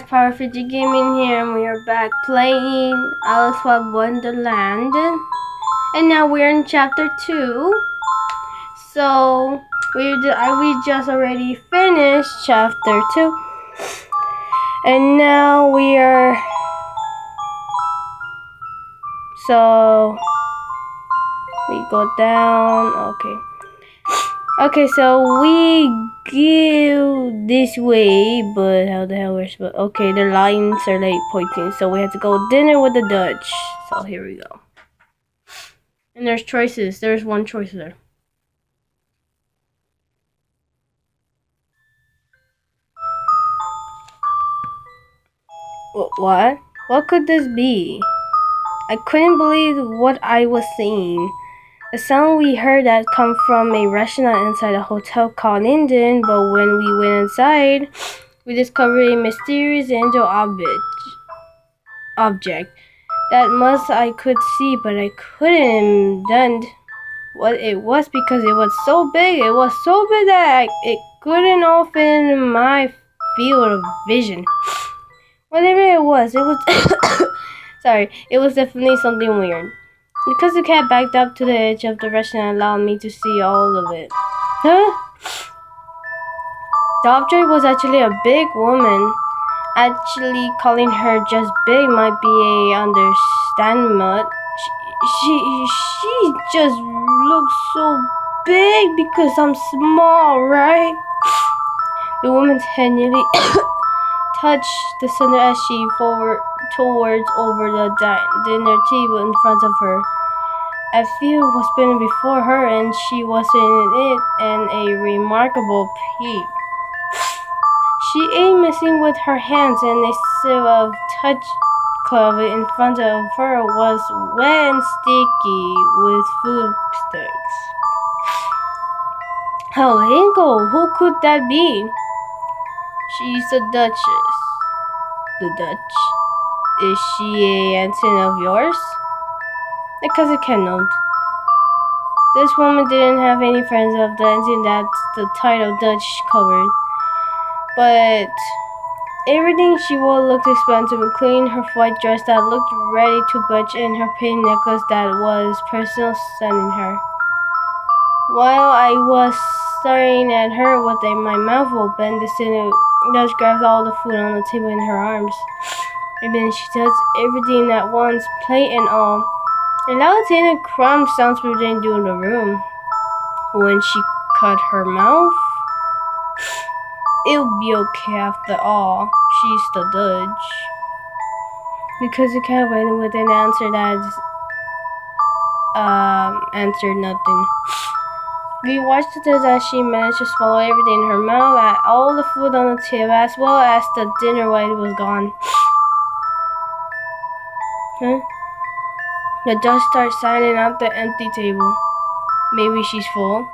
Power Fidget Gaming here, and we are back playing Alice in Wonderland. And now we're in chapter 2. So we just already finished chapter 2. And now we are we go down. Okay, so we go this way, but how the hell we're supposed? Okay, the lines are like pointing, so we have to go dinner with the Dutch. So here we go. And there's choices. There's one choice there. What? What could this be? I couldn't believe what I was seeing. The sound we heard had come from a restaurant inside a hotel called Linden, but when we went inside, we discovered a mysterious angel object. That much I could see, but I couldn't done what it was because it was so big. It was so big that it couldn't open my field of vision. Whatever it was sorry, it was definitely something weird. Because the cat backed up to the edge of the restaurant and allowed me to see all of it. Huh? The object was actually a big woman. Actually, calling her just big might be a understatement. She just looks so big because I'm small, right? The woman's head nearly touched the center as she forward towards over the dinner table in front of her. A field was spinning before her, and she was in it, and a remarkable peak. She ate messing with her hands, and a sip of touch club in front of her was wet and sticky with food sticks. Oh, Hinkle, who could that be? She's the Duchess. The Dutch. Is she a auntie of yours? The cousin cannot. This woman didn't have any friends of the auntie that's the title Dutch covered. But everything she wore looked expensive, including her white dress that looked ready to budge and her pink necklace that was personal sending her. While I was staring at her with my mouth open, the Dutch grabbed all the food on the table in her arms. And then she touched everything at once, plate and all. A loud tin crumb sounds within the room. When she cut her mouth, it'll be okay after all. She's the Dutch. Because the cat went with an answer that answered nothing. We watched the Dutch as she managed to swallow everything in her mouth, at all the food on the table, as well as the dinner while it was gone. Huh? The Dutch started silent at the empty table. Maybe she's full.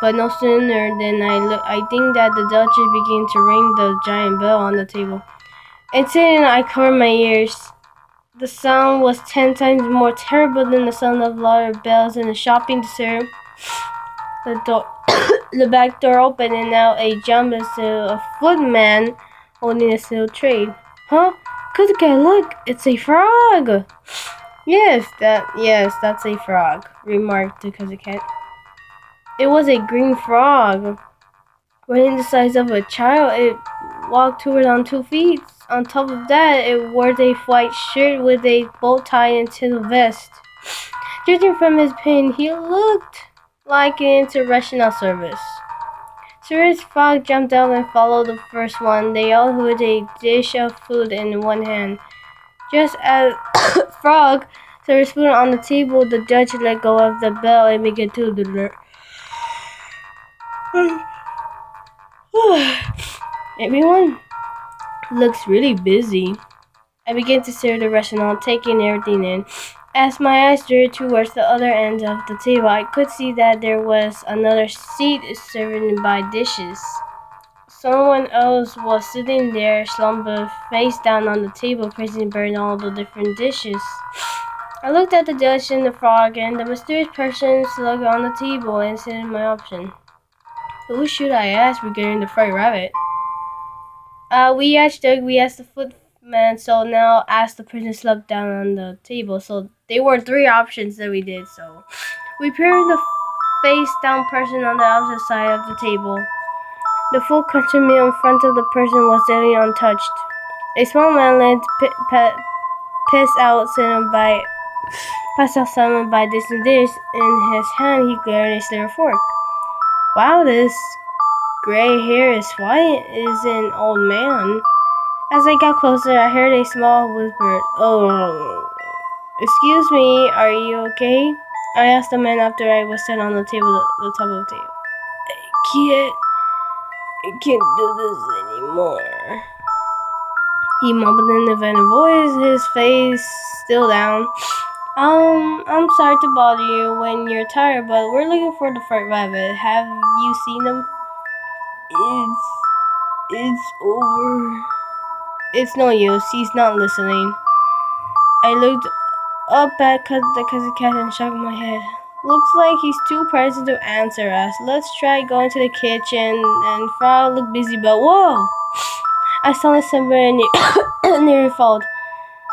But no sooner than I think that the Duchess began to ring the giant bell on the table. Instantly, I covered my ears. The sound was 10 times more terrible than the sound of louder bells in a shopping district. The back door opened, and out jumped a footman holding a steel tray. Huh? Good, look, it's a frog. Yes, that's a frog, remarked the cat. It was a green frog. Weighing the size of a child, it walked toward on 2 feet. On top of that, it wore a white shirt with a bow tie and a vest. Judging from his pin, he looked like an international service. Sirius Frog jumped out and followed the first one. They all held a dish of food in one hand. Just as Frog set her spoon on the table, the Dutch let go of the bell and began to deliver. Everyone looks really busy. I began to stare at the restaurant, taking everything in. As my eyes drifted towards the other end of the table, I could see that there was another seat served by dishes. Someone else was sitting there, slumped face down on the table, praising burning all the different dishes. I looked at the Dutch and the frog, and the mysterious person slugged on the table and said my option. Who should I ask regarding the fried rabbit? We asked Doug, we asked the footman, so now ask the person slept down on the table. So there were three options that we did. So we paired the face down person on the opposite side of the table. The full country meal in front of the person was daily untouched. A small man lay passed out silent by distant dish. In his hand, he glared a silver fork. Wow, this gray hair is white. Is an old man. As I got closer, I heard a small whisper. Oh, excuse me, are you okay? I asked the man after I was sitting on the table, the top of the table. I can't do this anymore. He mumbled in a venom voice, his face still down. I'm sorry to bother you when you're tired, but we're looking for the fright rabbit. Have you seen him? It's over. It's no use. He's not listening. I looked up at the cousin cat and shook my head. Looks like he's too present to answer us. Let's try going to the kitchen. And Frog looked busy, but whoa! I saw the simmer and nearly followed.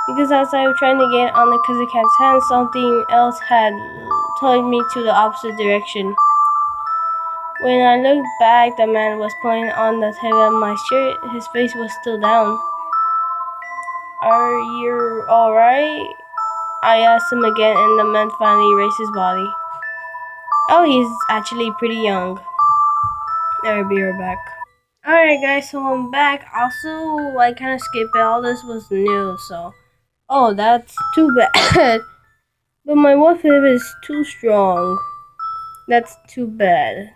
Because as I was trying to get on the cousin cat's hand, something else had told me to the opposite direction. When I looked back, the man was pulling on the tail of my shirt. His face was still down. Are you alright? I asked him again, and the man finally raised his body. Oh, he's actually pretty young. I'll be right back. Alright guys, so I'm back. Also, I kind of skipped it. All this was new, so... Oh, that's too bad. But my wolf is too strong. That's too bad.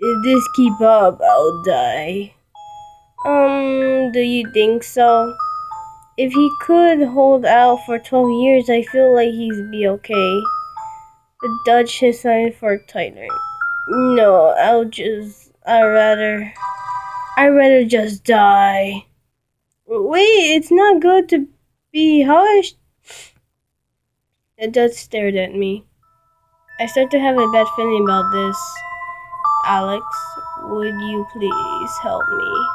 If this keep up, I'll die. Do you think so? If he could hold out for 12 years, I feel like he'd be okay. The Dutch his side fork tighter. No, I'd rather just die. Wait, it's not good to be hushed. The Dutch stared at me. I start to have a bad feeling about this. Alex, would you please help me?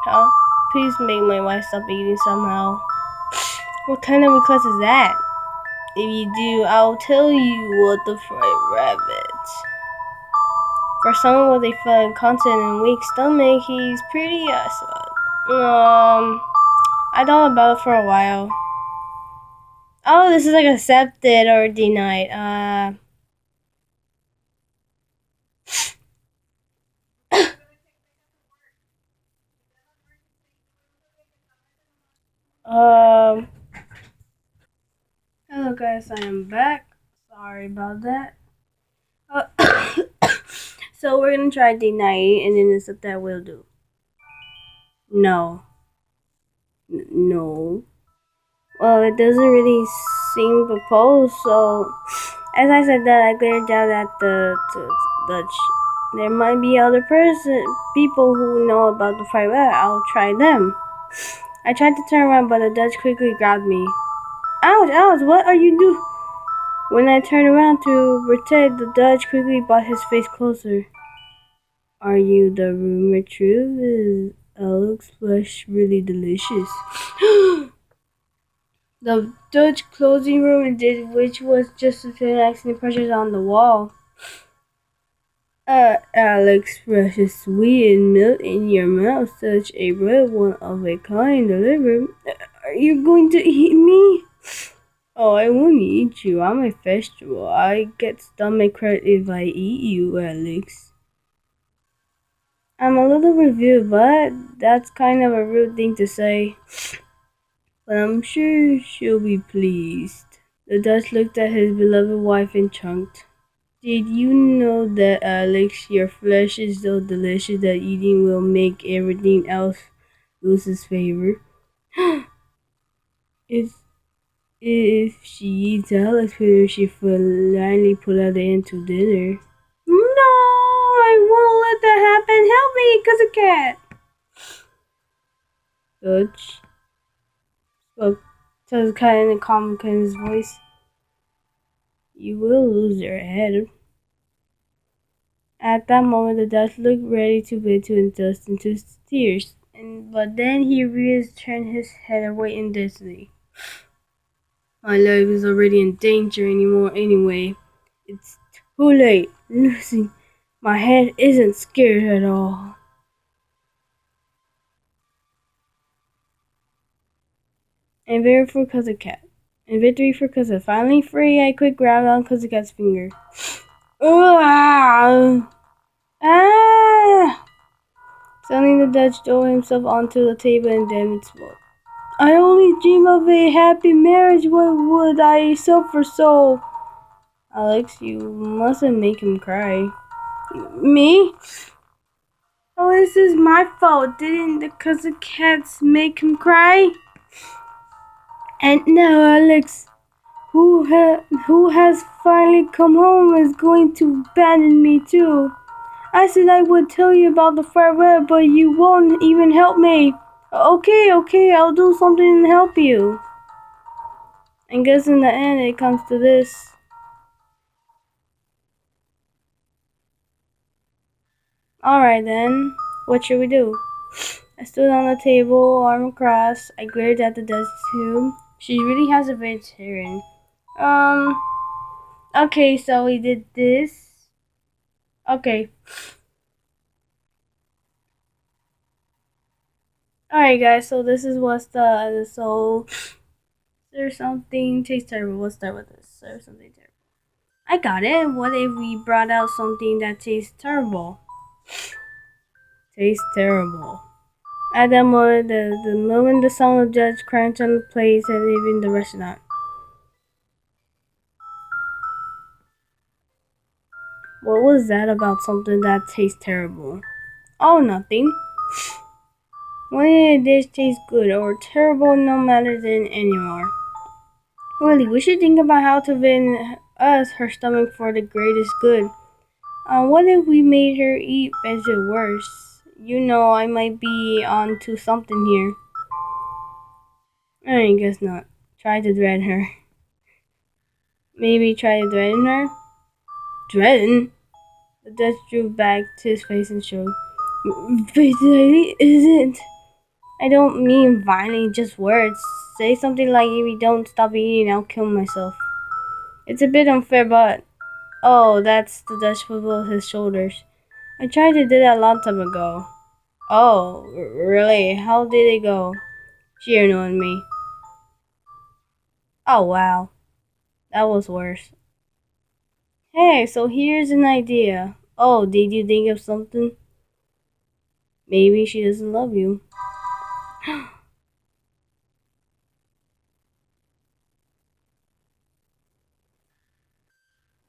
Huh? Please make my wife stop eating somehow. What kind of request is that? If you do, I'll tell you what the fried rabbit. For someone with a fat content and weak stomach, he's pretty I thought about it for a while. Oh, this is like accepted or denied. Um, Hello guys, I am back. Sorry about that. Uh, so we're gonna try denying and then accept that will do. No. No. Well, it doesn't really seem proposed, so as I said that, I glared down at the Dutch. There might be other people who know about the fried rabbit. I'll try them. I tried to turn around, but the Dutch quickly grabbed me. Ouch, ouch, what are you doing? When I turned around to protect, the Dutch quickly brought his face closer. Are you the rumor true? Is Alex flesh really delicious? The Dutch closing room did, which was just relaxing pressures on the wall. Alex, fresh is sweet and melt in your mouth, such a red one of a kind delivered. Are you going to eat me? Oh, I won't eat you. I'm a vegetable. I get stomach credit if I eat you, Alex. I'm a little reviewed, but that's kind of a rude thing to say. But I'm sure she'll be pleased. The Dutch looked at his beloved wife and chunked. Did you know that, Alex, your flesh is so delicious that eating will make everything else lose its flavor? If she eats Alex, whether she finally put an end to dinner. No, I won't let that happen. Help me, cousin cat. Dutch spoke to the cat in a calm kind's voice. You will lose your head. At that moment, the Dutch looked ready to burst into tears. But then he realized turned his head away in dismay. My life is already in danger anymore anyway. It's too late. Losing my head isn't scared at all. And victory for Cousin Cat. And victory for Cousin. Finally free, I quick grabbed on Cousin Cat's finger. Ah! Ah! Suddenly the Dutch threw himself onto the table and then exploded. I only dream of a happy marriage. What would I suffer so? Alex, you mustn't make him cry. Me? Oh, this is my fault. Didn't the Cousin Cats make him cry? And now Alex, who has finally come home, is going to abandon me too. I said I would tell you about the farewell, but you won't even help me. Okay, I'll do something to help you. And guess in the end it comes to this. Alright then, what should we do? I stood on the table, arm across. I glared at the desk too. She really has a vegetarian. Okay, so we did this. Okay. Alright guys, so this is what's so there's something tastes terrible. Let's start with this. There's something terrible. I got it. What if we brought out something that tastes terrible? Tastes terrible. At that moment, the moment the sound of Judge cranked on the place and even the restaurant. What was that about something that tastes terrible? Oh, nothing. When a dish tastes good or terrible, no matter then anymore. Really, we should think about how to win us her stomach for the greatest good. What if we made her eat veggie worse? You know, I might be on to something here. I guess not. Try to threaten her. Maybe try to threaten her? Threaten? The Dutch drew back to his face and showed. Basically, isn't. I don't mean violent, just words. Say something like, if we don't stop eating, I'll kill myself. It's a bit unfair, but. Oh, that's the Dutch swiveled his shoulders. I tried to do that a long time ago. Oh, really? How did it go? She annoyed me. Oh, wow. That was worse. Hey, so here's an idea. Oh, did you think of something? Maybe she doesn't love you.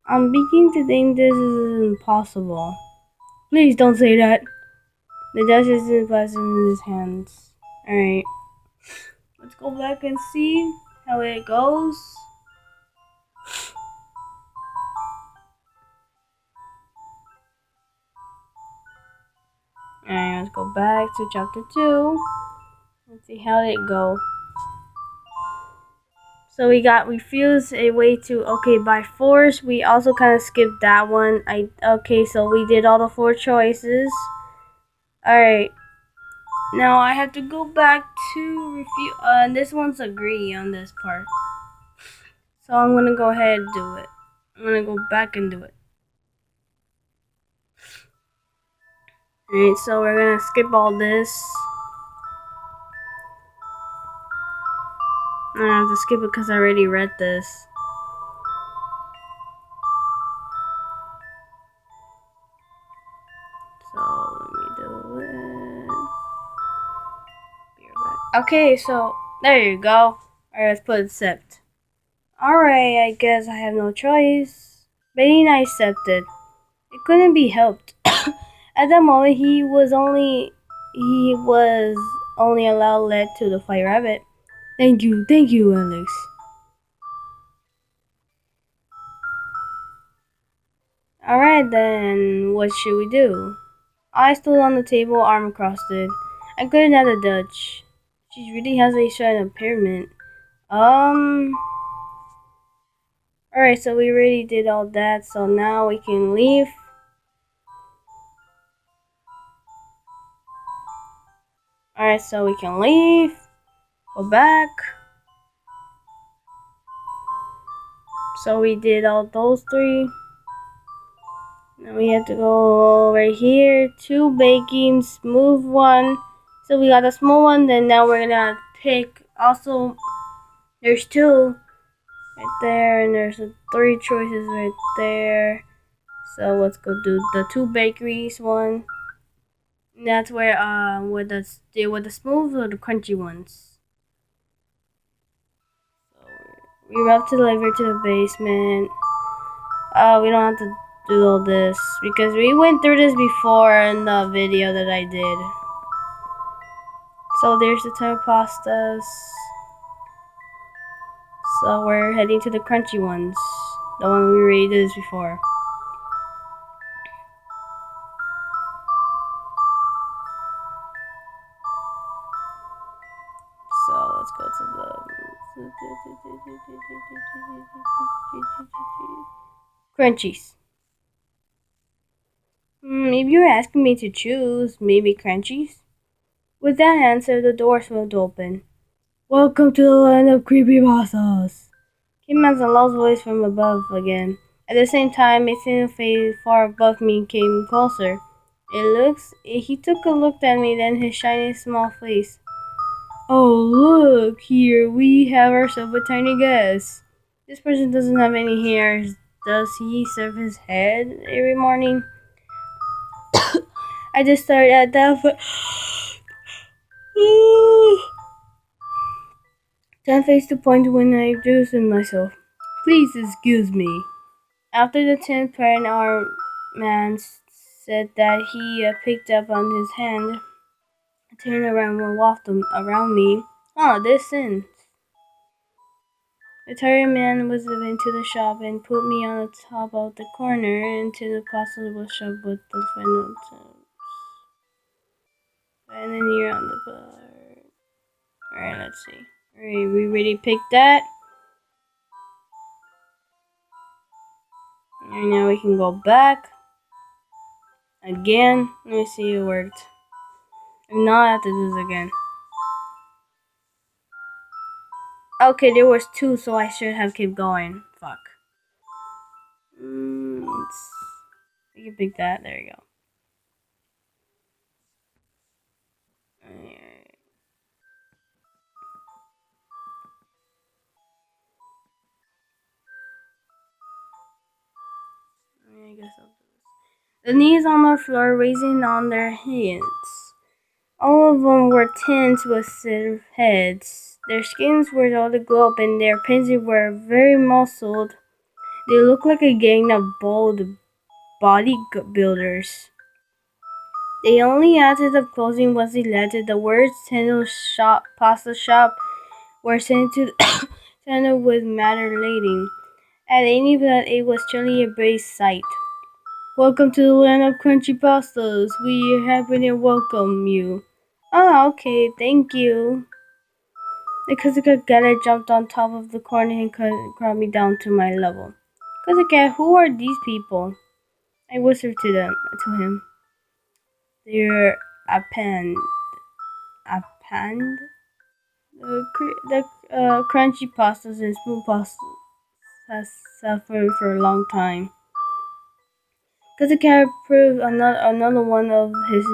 I'm beginning to think this is impossible. Please don't say that. The Duchess is in his hands. Alright. Let's go back and see how it goes. Alright, let's go back to chapter 2. Let's see how it go. So we got refuse a way to by force. We also kind of skipped that one. So we did all the 4 choices. Alright. Now I have to go back to refuse. This one's agree on this part. So I'm gonna go ahead and do it. I'm gonna go back and do it. Alright, so we're gonna skip all this. I have to skip it because I already read this. So let me do it. Be right back. Okay, so there you go. Alright, let's put accept. Alright, I guess I have no choice. Betty and I accepted. It couldn't be helped. At that moment, he was only allowed led to the White Rabbit. Thank you, Alex. Alright then, what should we do? I stood on the table, arm crossed. I glared at the Dutch. She really has a sudden impairment. Alright, so we already did all that, so now we can leave. Alright, so we can leave. Go back. So we did all those three. Now we have to go right here. 2 bakings, move 1. So we got a small one. Then now we're gonna pick. Also, there's 2 right there, and there's 3 choices right there. So let's go do the 2 bakeries one. And that's where with the smooth or the crunchy ones. So we have to deliver to the basement. We don't have to do all this because we went through this before in the video that I did. So there's the 10 pastas. So we're heading to the crunchy ones. The one we already did this before. So let's go to the crunchies. If you're asking me to choose, maybe crunchies. With that answer, the door swung open. Welcome to the land of creepypastas. Came as a loud voice from above again. At the same time, a thin face far above me came closer. He took a look at me, then his shiny small face. Oh, look, here we have ourselves a tiny guest. This person doesn't have any hairs. Does he shave his head every morning? I just stared at that. Then faced the point when I introduced myself. Please excuse me. After the 10th parent, our man said that he picked up on his hand, turned around and walked around me. Oh, this in. The tired man was into the shop and put me on the top of the corner into the possible shop with the final tips. And then you're on the bar. Alright, let's see. Alright, we already picked that. And now we can go back. Again. Let me see if it worked. If not, I have to do this again. Okay, there was 2, so I should have kept going. Fuck. We can pick that. There you go. Alright. I guess I'll do this. The knees on the floor, raising on their hands. All of them were tins with silver heads. Their skins were all the globe, and their pinches were very muscled. They looked like a gang of bold bodybuilders. The only answer of closing was elected. The words "Tendo shop, pasta shop" were sent to Tendo with matter lading. At any that it was truly a brave sight. Welcome to the land of crunchy pastas. We are happy to welcome you. Oh, okay, thank you. The Kuzuka Gata jumped on top of the corner and brought me down to my level. Kuzuka, who are these people? I whispered to him. They're Anpans. The crunchy pastas and smooth pastas has suffered for a long time. Kuzuka proved another one of his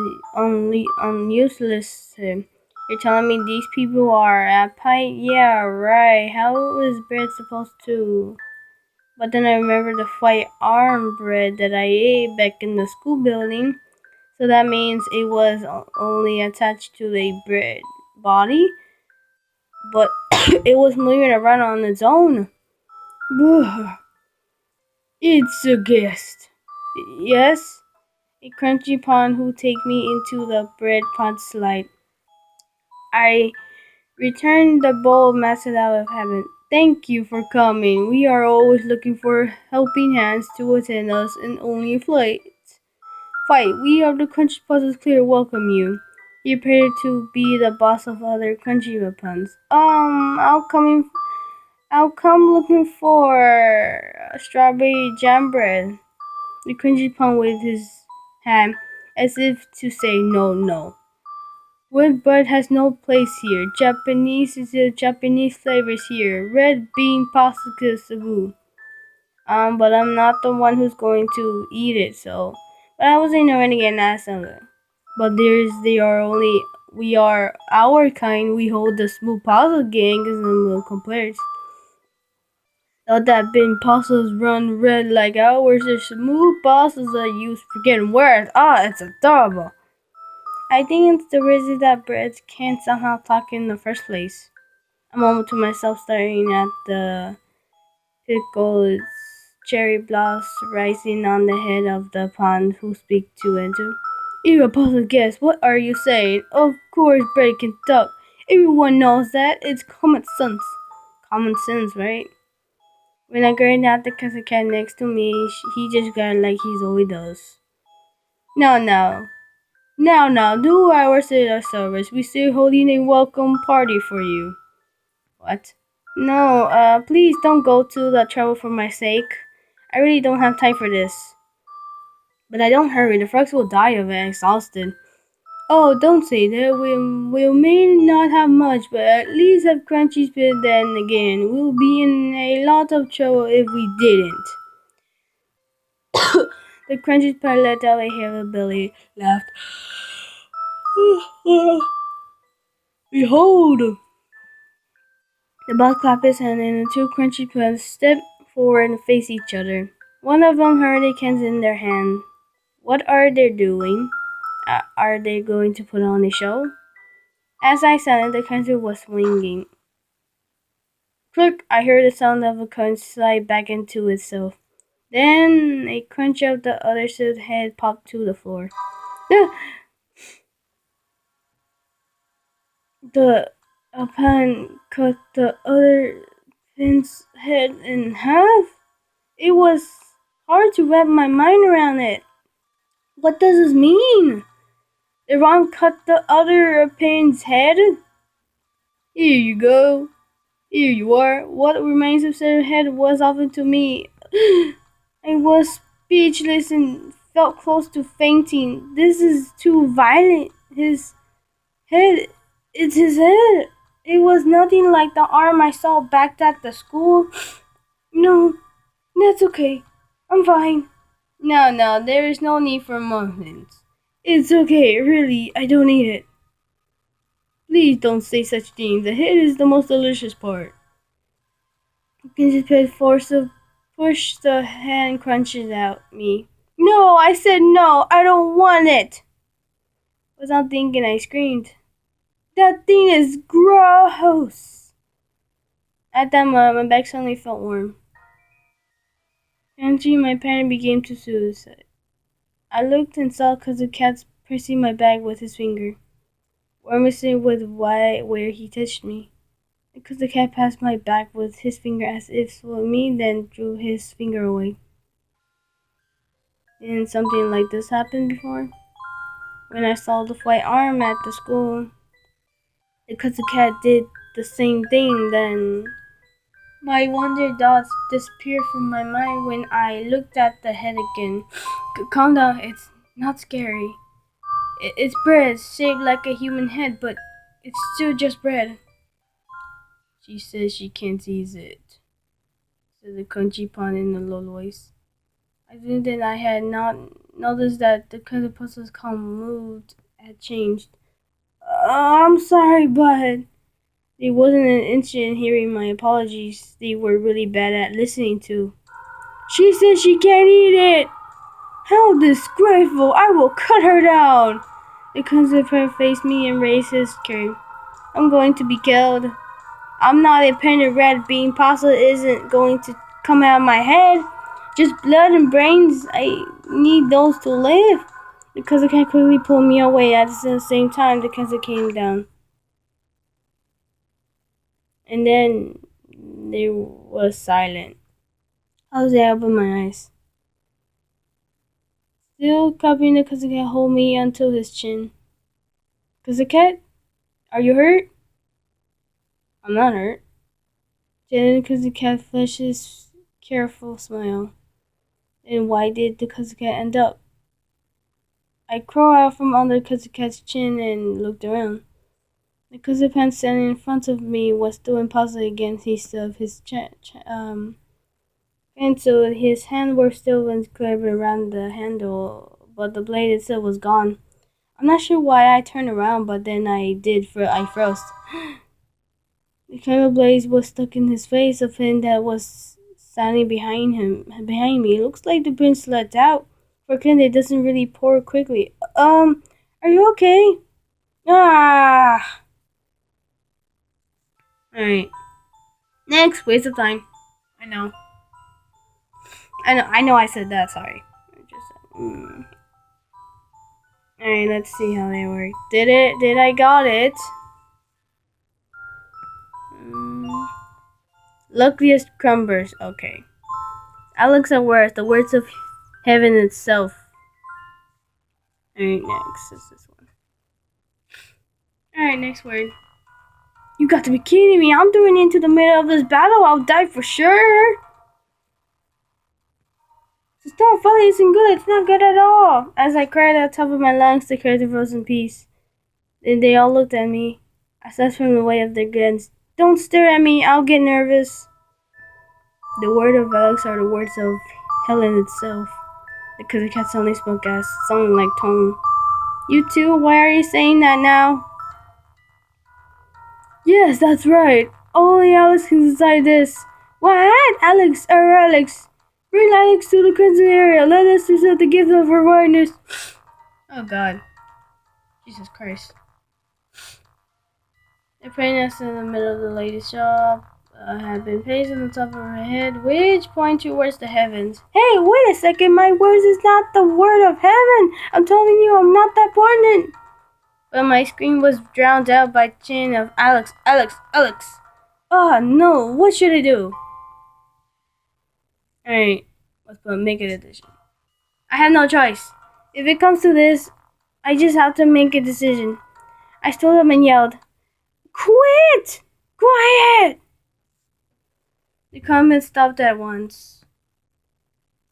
useless. You're telling me these people are appetite? Yeah, right. How is bread supposed to? But then I remember the white arm bread that I ate back in the school building. So that means it was only attached to the bread body, but it was moving around on its own. It's a guest. Yes, a crunchy pond who take me into the bread pond slide. I returned the bowl mastered out of heaven. Thank you for coming. We are always looking for helping hands to attend us in only flight. We are the Crunchy Puzzles Clear welcome you. You appear to be the boss of other crunchy weapons. I'll come looking for strawberry jam bread. The crunchy pun waved his hand as if to say no. Wood bread has no place here. Japanese is the Japanese flavors here. Red bean pasta sabu. But I'm not the one who's going to eat it, so. But I was ignoring again last summer. But they are only, we are our kind, we hold the smooth puzzle gang as the compares. Not that bean puzzles run red like ours, the smooth puzzles that use forgetting words. It's adorable. I think it's the reason that breads can't somehow talk in the first place. A moment to myself staring at the pickled cherry blossom rising on the head of the pond who speak two and two. You're a puzzle guess, what are you saying? Of course bread can talk. Everyone knows that. It's common sense. Common sense, right? When I glared at the cat next to me, he just got like he always does. No, no. Now, do our service. We still holding a welcome party for you. What? No, please don't go to the trouble for my sake. I really don't have time for this. But I don't hurry, the frogs will die of it exhausted. Oh, don't say that. We may not have much, but at least have crunchy spit then again. We'll be in a lot of trouble if we didn't. The crunchy spit let out a hillbilly laugh. Behold! The boss clapped his hand and the two crunchy puns stepped forward and faced each other. One of them held a cans in their hand. What are they doing? Are they going to put on a show? As I said, the country was swinging. Click! I heard the sound of a coin slide back into itself. Then a crunch of the other sid's head popped to the floor. The Anpans cut the other pin's head in half. It was hard to wrap my mind around it. What does this mean? The wrong cut the other pin's head? Here you go. Here you are. What remains of said head was offered to me. I was speechless and felt close to fainting. This is too violent. His head. It's his head. It was nothing like the arm I saw back at the school. No, that's okay. I'm fine. No, there is no need for emotions. It's okay, really, I don't need it. Please don't say such things. The head is the most delicious part. Gingerbread pushed the hand crunches at me. No, I said no, I don't want it. Without thinking, I screamed. That thing is gross. At that moment, my back suddenly felt warm. Eventually, my panic became to suicide. I looked and saw Cousin Cat pressing my back with his finger, warming with where he touched me. Cousin Cat passed my back with his finger as if for me, then drew his finger away. Didn't something like this happen before? When I saw the white arm at the school, the Cousin Cat did the same thing. Then my wonder dots disappeared from my mind when I looked at the head again. Calm down, it's not scary. It's bread, shaped like a human head, but it's still just bread. She says she can't eat it, said the crunchy pun in a low voice. I think that I had not noticed that the color puzzle's calm mood had changed. I'm sorry, but there wasn't an instant in hearing my apologies. They were really bad at listening to. She says she can't eat it. How disgraceful! I will cut her down. The constable faced me and raised his cane. I'm going to be killed. I'm not a painted red bean. Pasta isn't going to come out of my head. Just blood and brains. I need those to live. The cousin quickly pulled me away. At the same time, the cousin came down. And then there was silence. I was able to open my eyes. Still copying the cousin cat hold me until his chin. Cousin cat, are you hurt? I'm not hurt. Then the cousin cat flashed his careful smile. And why did the cousin cat end up? I crawled out from under Kazakat's chin and looked around. The Kazapan standing in front of me was doing puzzle against his and so his hands were still clamped around the handle, but the blade itself was gone. I'm not sure why I turned around, but then I did. I froze. The candle blaze was stuck in his face, a fin that was standing behind me. It looks like the prince let out. For candy, it doesn't really pour quickly. Are you okay? Ah! Alright. Next, waste of time. I know I said that, sorry. Alright, let's see how they work. Did I got it? Luckiest crumbers, okay. Alex at worst, the words of heaven itself. Alright, next is this one. Alright, next word. You got to be kidding me. I'm doing into the middle of this battle. I'll die for sure. The star folly isn't good. It's not good at all. As I cried at the top of my lungs to carry the frozen peace. Then they all looked at me. I snatched from the way of their guns. Don't stare at me. I'll get nervous. The words of Alex are the words of Helen itself. Because the cat suddenly spoke as something like tone. You too? Why are you saying that now? Yes, that's right. Only Alex can decide this. What? Alex. Bring Alex to the crimson area. Let us receive the gift of her awareness. Oh God. Jesus Christ. The princess in the middle of the lady's shop had been placed on the top of her head, which point towards the heavens. Hey, wait a second. My words is not the word of heaven. I'm telling you, I'm not that important. But my scream was drowned out by the chant of Alex. Oh no, what should I do? Alright, let's make a decision. I have no choice. If it comes to this, I just have to make a decision. I stood up and yelled, Quit! Quiet! The comment stopped at once.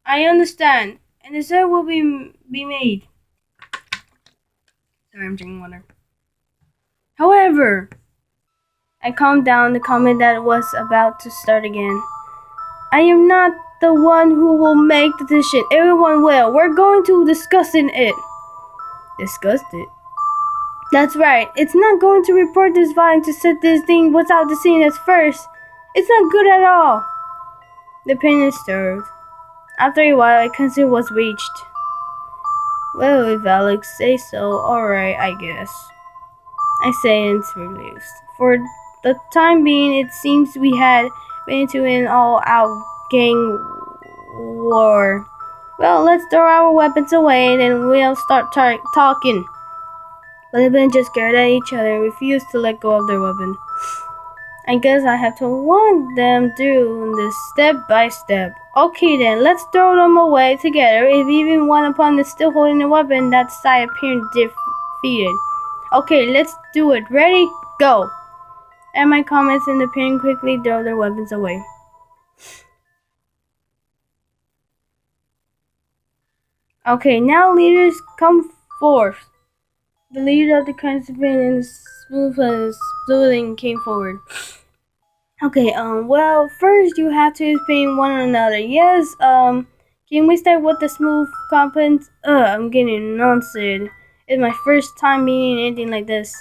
I understand, and the decision will be made. Sorry, I'm drinking water. However, I calmed down the comment that was about to start again. I am not the one who will make the decision. Everyone will. We're going to discuss it. Discuss it? That's right. It's not going to report this volume to set this thing without the scene as first. It's not good at all. The pen stirred. After a while, a consent was reached. Well, if Alex says so, alright, I guess. I say and relieved. For the time being, it seems we had been into an all-out gang war. Well, let's throw our weapons away, and then we'll start talking. But they've been just scared at each other and refused to let go of their weapon. I guess I have to walk them through this step by step. Okay then, let's throw them away together. If even one opponent is still holding a weapon, that side appearing defeated. Okay, let's do it. Ready? Go! And my comments in the pen quickly throw their weapons away. Okay, now leaders come forth. The leader of the Crimson and the smoothing came forward. Okay, well, first you have to explain one another. Yes, can we start with the smooth components? I'm getting nonsense. It's my first time meeting anything like this.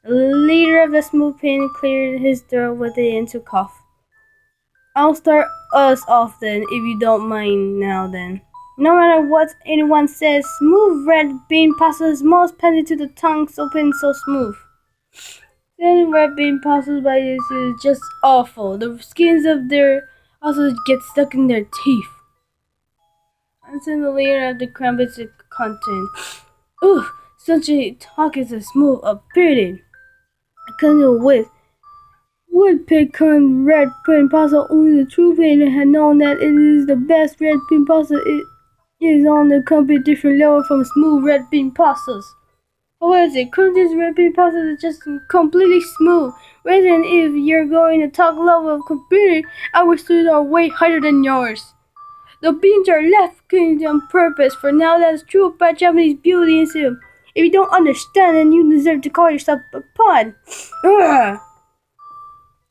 The leader of the smooth pin cleared his throat with it into cough. I'll start us off then, if you don't mind now then. No matter what anyone says, smooth red bean pasta is most pendant to the tongue, so smooth. Then red bean pasta by this is just awful. The skins of their also get stuck in their teeth. And then the layer of the crumbs content. Ugh, such a talk is a smooth appearing. I couldn't with woodpecan red bean pasta. Only the true fan had known that it is the best red bean pasta. It is on the complete different level from smooth red bean pastas. What is it? Crunchy's red bean pasta is just completely smooth. Reason if you're going to talk level of computer, our students are way higher than yours. The beans are left cooking on purpose, for now that's true about Japanese beauty is you. If you don't understand, then you deserve to call yourself a pun. Ugh.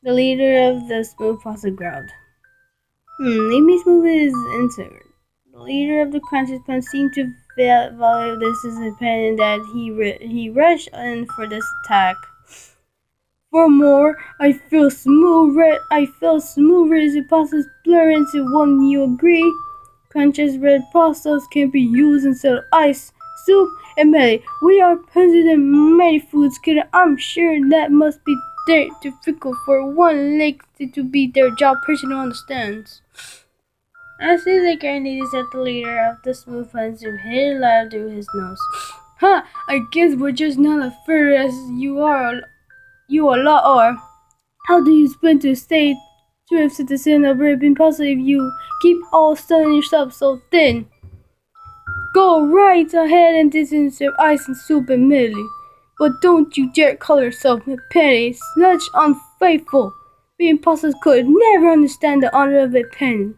The leader of the smooth pasta growled. Leave me smooth is answered. The leader of the crunches pen seemed to value this as a pen that he rushed in for this attack. For more, I feel smoother as the pastas blur into one. You agree? Crunch's red pastas can be used instead of ice, soup, and melody. We are present in many foods, kid. I'm sure that must be difficult for one leg to be their job person who understands. As soon as I currently said the leader of the smooth ones to hit loud through his nose. I guess we're just not as fair as you are. You a lot are. How do you expect to stay true citizen of Arabian Pasta if you keep all selling yourself so thin? Go right ahead and distance your ice and soup and medley. But don't you dare call yourself a penny. Such unfaithful. Being pastas could never understand the honor of a penny.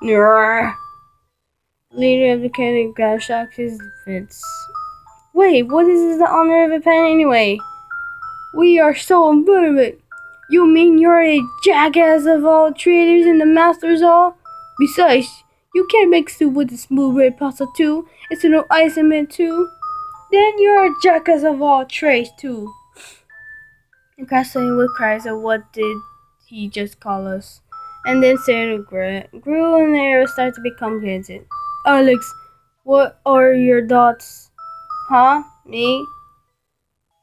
The leader of the candy got shocked his fits. Wait, what is the honor of a penny anyway? We are so inverted. You mean you're a jackass of all traders and the masters all? Besides, you can't make soup with the smooth red pasta too. It's no ice in it too. Then you're a jackass of all trades too. And Crashing with cries of what did he just call us? And then Sarah grew and the arrow started to become complicated. Alex, what are your thoughts? Huh? Me?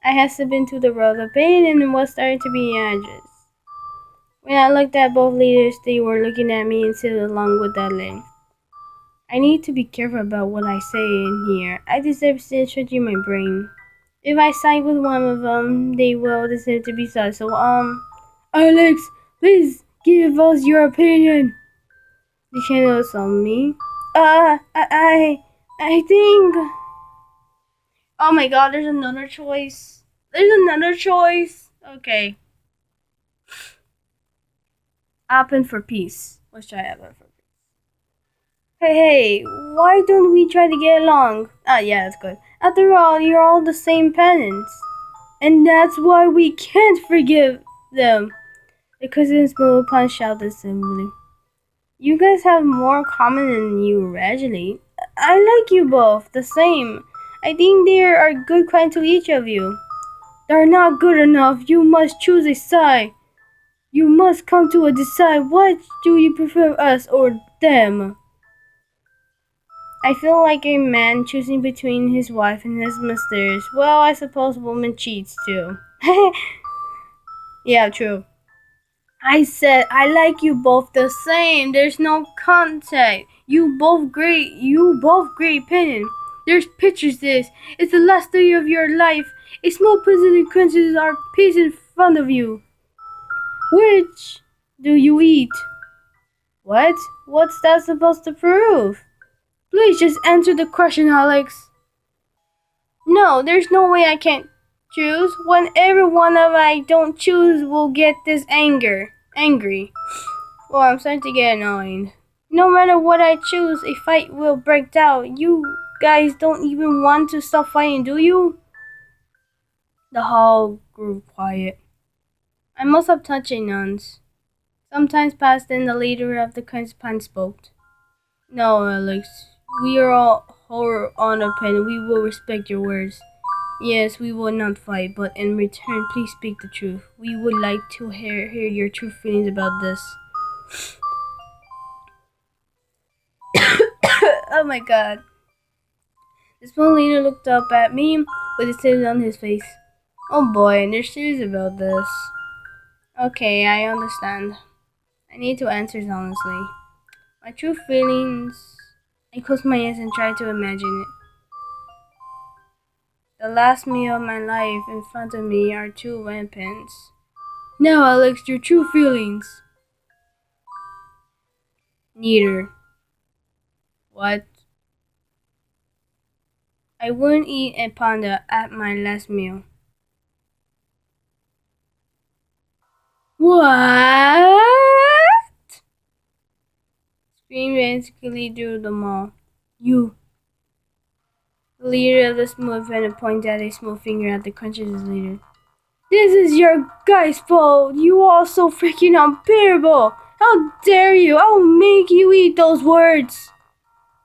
I had slipped into the road of pain and was starting to be anxious. When I looked at both leaders, they were looking at me and said along with that lane. I need to be careful about what I say in here. I deserve to in my brain. If I side with one of them, they will deserve to be sad. So, Alex, please give us your opinion. The channel is on me. I think. Oh my God, there's another choice. There's another choice. Okay. Open for peace. Let's try open for peace. Hey, why don't we try to get along? Yeah, that's good. After all, you're all the same penance. And that's why we can't forgive them. The cousin's little punch shouted simply. You guys have more common than you originally. I like you both, the same. I think they are good kind to each of you. They're not good enough. You must choose a side. You must come to a decide. What do you prefer, us or them? I feel like a man choosing between his wife and his mistress. Well, I suppose woman cheats too. Yeah, true. I said I like you both the same. There's no contact. You both great opinion. There's pictures this. It's the last day of your life. A small positive crunches are piece in front of you. Which do you eat? What? What's that supposed to prove? Please just answer the question, Alex. No, there's no way I can't choose. When every one of I don't choose will get this angry. Well, I'm starting to get annoyed. No matter what I choose, a fight will break out. You guys don't even want to stop fighting, do you? The hall grew quiet. I must have touched a nuns. Sometimes passed in the leader of the Pan spoke. No, Alex. We are all horror on our pen. We will respect your words. Yes, we will not fight, but in return, please speak the truth. We would like to hear your true feelings about this. Oh my God. The small leader looked up at me with a tear on his face. Oh boy, they're serious about this. Okay, I understand. I need to answer honestly. My true feelings. I close my eyes and try to imagine it. The last meal of my life in front of me are two Anpans. Now, Alex, your true feelings. Neither. What? I wouldn't eat a panda at my last meal. What? Screamed frantically through the mall. You. The leader of the smooth vendor points out a small finger at the Crunches' leader. This is your guy's fault. You all so freaking unbearable. How dare you? I'll make you eat those words.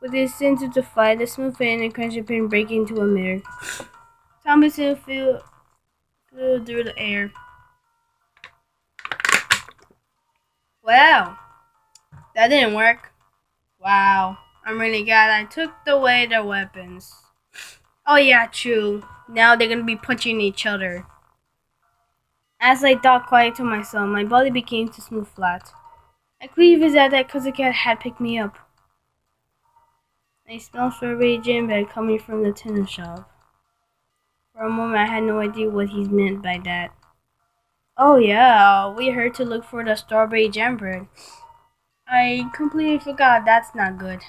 With his sense of fight, the smooth fan and Crunch pin break into a mirror. Thomason flew through the air. Wow, that didn't work. Wow, I'm really glad I took away their weapons. Oh yeah, true. Now they're gonna be punching each other. As I thought quiet to myself, my body became to smooth flat. I cleaved his at that Kuzuka had picked me up. I smelled strawberry jam bag coming from the tennis shop. For a moment I had no idea what he meant by that. Oh yeah, we heard to look for the strawberry jam bread. I completely forgot. That's not good.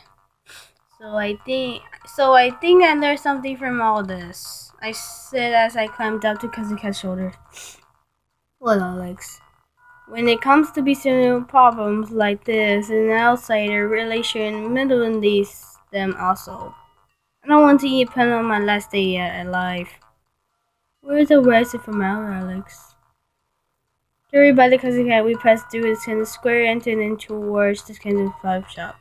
So I think I learned something from all this. I said as I climbed up to Kazuka's shoulder. Well, Alex, when it comes to being problems like this, an outsider relation meddling these them also. I don't want to eat pen on my last day yet alive. Where's the rest from our Alex? Hurried by the Kazuka, we passed through the tennis square and entered towards the Kansas 5 shop.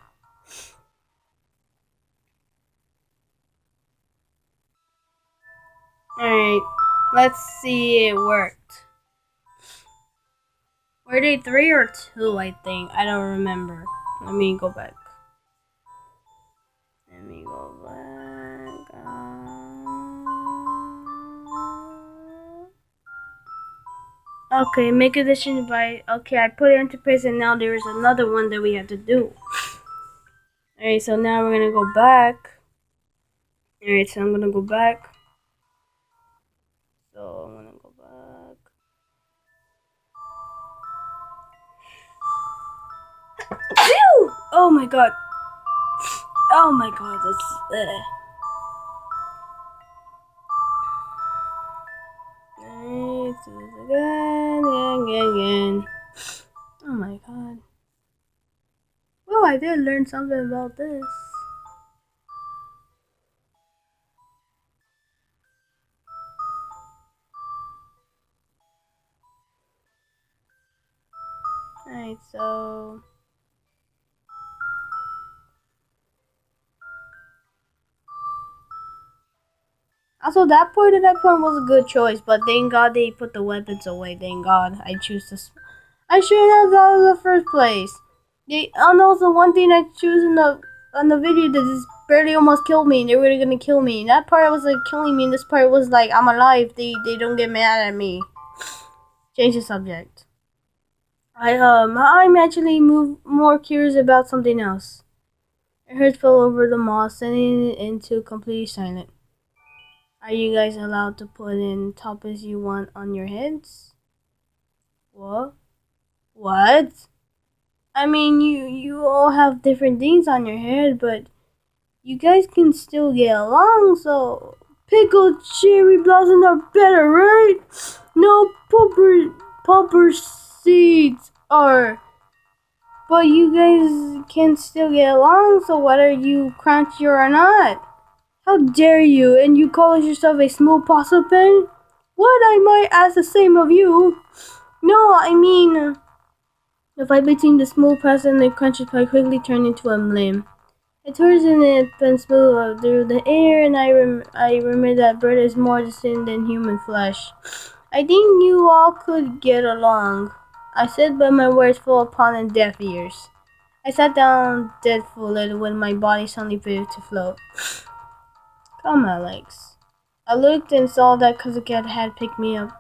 Alright, let's see it worked. Were they 3 or 2, I think? I don't remember. Let me go back. Okay, make a decision by... Okay, I put it into place and now there is another one that we have to do. Alright, so now we're gonna go back. Alright, so I'm gonna go back. So I'm gonna go back. Phew! Oh my god. Oh my god, that's... Again. Oh my god. Well, I did learn something about this. Alright, so... Also, that point was a good choice, but thank God they put the weapons away. Thank God. I shouldn't have thought in the first place. And also, one thing I choose on the video that just barely almost killed me. They were gonna kill me. That part was like killing me, and this part was like I'm alive. They don't get mad at me. Change the subject. I'm actually more curious about something else. A herd fell over the mall, sending it into completely silent. Are you guys allowed to put in topics you want on your heads? What? What? I mean, you all have different things on your head, but you guys can still get along, so... Pickled cherry blossoms are better, right? No pupper seeds are... But you guys can still get along, so whether you crunchy or not. How dare you, and you call yourself a small pasta pen? What, I might ask the same of you. No, I mean... The fight between the small pasta and the crunchy pie quickly turned into a limb. I turned in it and flew through the air, and I remember that bird is more distinct than human flesh. I think you all could get along. I said, but my words fell upon deaf ears. I sat down dead folded when my body suddenly began to float. Come on, Alex. I looked and saw that Kuzuka had picked me up.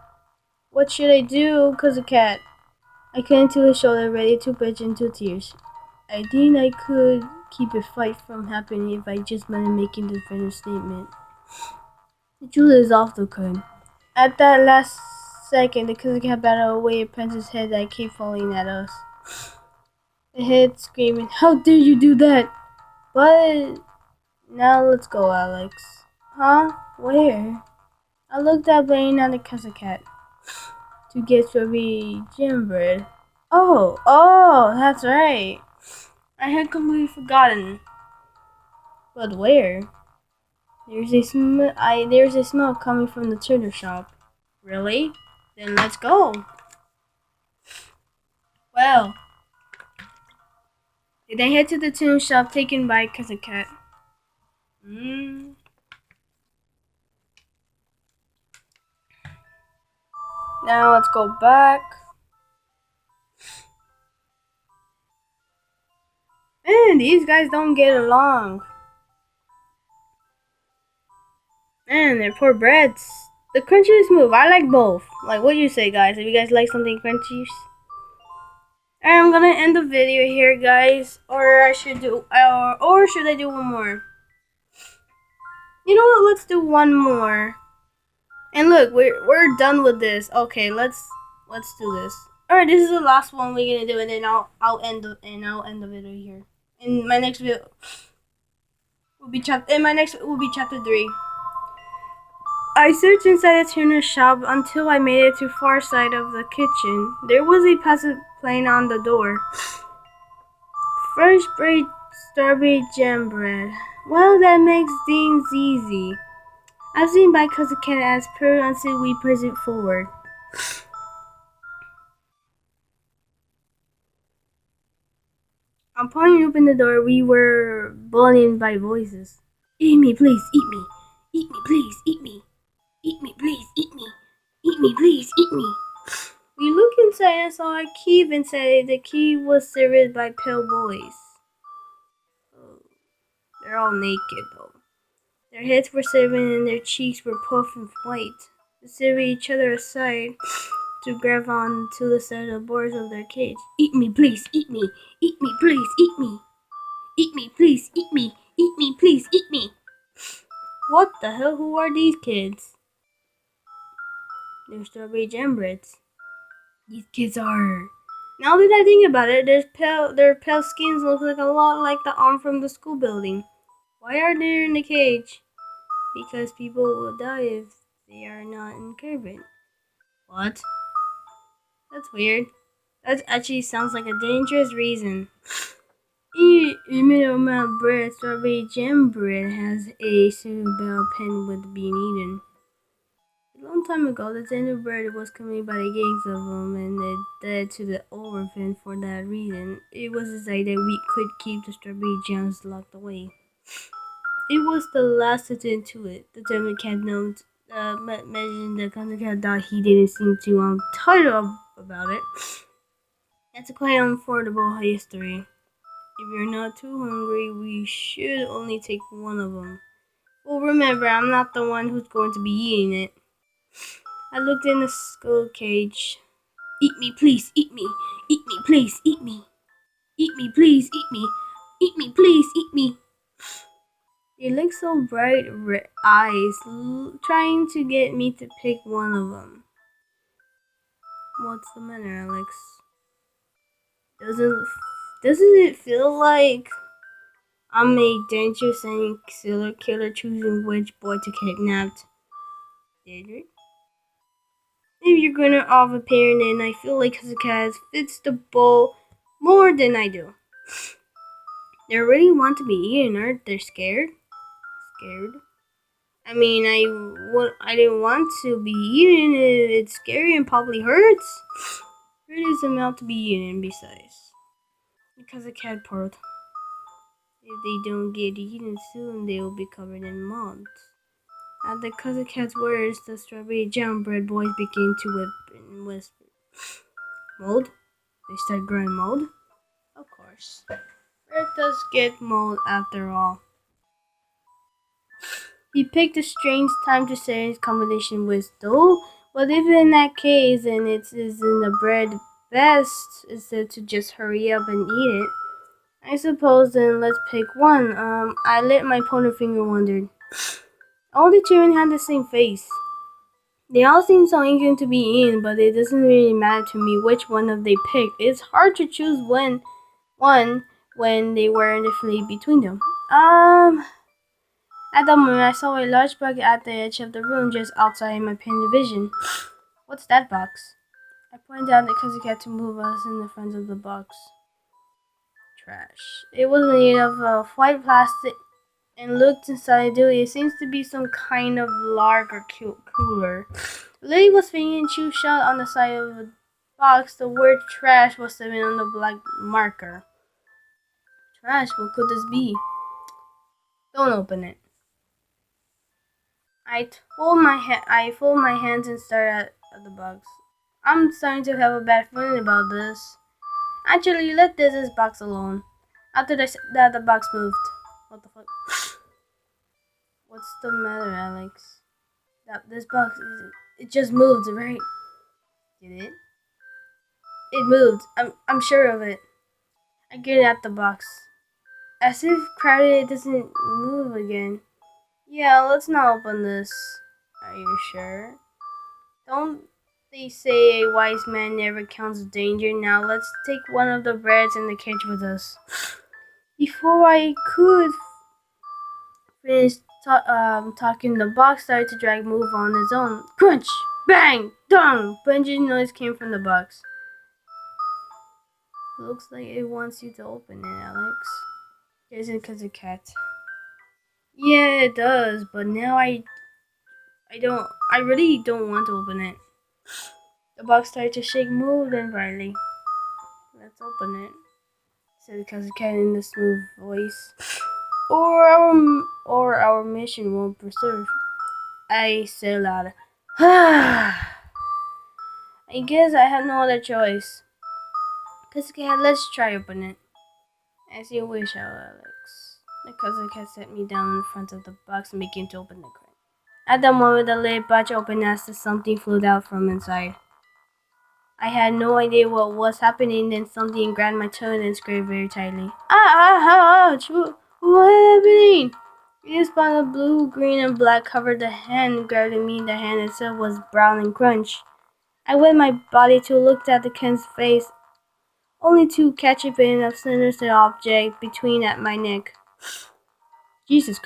What should I do, Kuzuka? I clung to his shoulder, ready to burst into tears. I think I could keep a fight from happening if I just managed making the final statement. The truth is off the curtain. At that last second, the Kuzuka battled away Anpans' head that kept falling at us. The head screaming, "How dare you do that?" But now let's go, Alex. Huh? Where? I looked at Blaine and the Kuzuka to get strawberry jam bread. Oh, that's right. I had completely forgotten. But where? There's a smell coming from the tuna shop. Really? Then let's go. Well, did I head to the tuna shop taken by Cousin Cat? Now let's go back. Man, these guys don't get along. Man, they're poor breads. The crunchiest move. I like both. Like, what do you say, guys? If you guys like something crunchy, I'm gonna end the video here, guys. Or should I do one more? You know what? Let's do one more. And look, we're done with this. Okay, let's do this. All right, this is the last one we're gonna do, and then I'll end the video here. In my next video will be chapter 3. I searched inside the tuna shop until I made it to far side of the kitchen. There was a passive plane on the door. Fresh baked strawberry jam bread. Well, that makes things easy. I've seen by Cousin Cat as per until we press it forward. Upon opening the door, we were bullied by voices. Eat me, please, eat me. Eat me, please, eat me. Eat me, please, eat me. Eat me, please, eat me. We looked inside and saw a cave inside. The cave was served by pale boys. Oh, they're all naked, though. Their heads were shaven and their cheeks were puffed and white. They served each other aside to grab on to the side of the boards of their cage. Eat me, please, eat me. Eat me, please, eat me. Eat me, please, eat me. Eat me, please, eat me. What the hell? Who are these kids? They're strawberry jam breads. These kids are. Now that I think about it, their pale skins look like a lot like the arm from the school building. Why are they in the cage? Because people will die if they are not in carbon. What? That's weird. That actually sounds like a dangerous reason. Even amount of bread, strawberry jam bread has a cerebral pen with being eaten. A long time ago, the tender bread was coming by the gangs of them, and it led to the orphan for that reason. It was decided that we could keep the strawberry jams locked away. It was the last attempt to it. The German cat note mentioned the country cat thought he didn't seem too tired about it. That's a quite unaffordable history. If you're not too hungry, we should only take one of them. Well, remember, I'm not the one who's going to be eating it. I looked in the skull cage. Eat me, please, eat me. Eat me, please, eat me. Eat me, please, eat me. Eat me, please, eat me. They look so bright, red eyes, trying to get me to pick one of them. What's the matter, Alex? Doesn't it feel like I'm a dangerous and serial killer choosing which boy to kidnap? Did if you're gonna off a parent, then I feel like the cat fits the bowl more than I do. They really want to be eaten, aren't they? Scared? I mean, I didn't want to be eaten. It's scary and probably hurts. It is about to be eaten besides. Because the cat part. If they don't get eaten soon, they will be covered in mold. At the cousin cat's words, the strawberry jam bread boys began to whip and whisper. Mold? They start growing mold? Of course. Bread does get mold after all. He picked a strange time to say his combination with dough, but if in that case, then it is in the bread best instead to just hurry up and eat it. I suppose then let's pick one. I let my pointer finger wander. All the children had the same face. They all seemed so eager to be eaten, but it doesn't really matter to me which one of they picked. It's hard to choose one when they were indifferently between them. At that moment, I saw a large bug at the edge of the room just outside my pane of vision. What's that box? I pointed out the cousin cat to move us in the front of the box. trash. It was made of white plastic and looked inside it seems to be some kind of larger cooler. The lady was thinking she shot on the side of the box. The word trash was written on the black marker. Trash, what could this be? Don't open it. I fold my hands and stare at the box. I'm starting to have a bad feeling about this. Actually, let this box alone. After that, the box moved. What the fuck? What's the matter, Alex? This box, it just moved, right? Did it? It moved. I'm sure of it. I get at the box. As if crowded, it doesn't move again. Yeah, let's not open this. Are you sure? Don't they say a wise man never counts danger? Now let's take one of the breads in the cage with us. Before I could finish talking, the box started to move on its own. Crunch! Bang! Dong! Bunching noise came from the box. Looks like it wants you to open it, Alex. Is it because of cat? Yeah, it does, but now I really don't want to open it. The box started to shake more than brightly. Let's open it, said the cat in a smooth voice. Or our mission won't preserve. I said aloud. I guess I have no other choice. Cat, let's try open it. As you wish, Alex. The cousin cat set me down in front of the box and began to open the crate. At the moment the lid batch opened as something flew out from inside. I had no idea what was happening, then something grabbed my toe and scraped very tightly. Ouch! What's happening? It spun of blue, green, and black covered the hand, grabbing me. The hand itself was brown and crunched. I wet my body to look at the cat's face, only to catch a bit of sinister object between at my neck. Jesus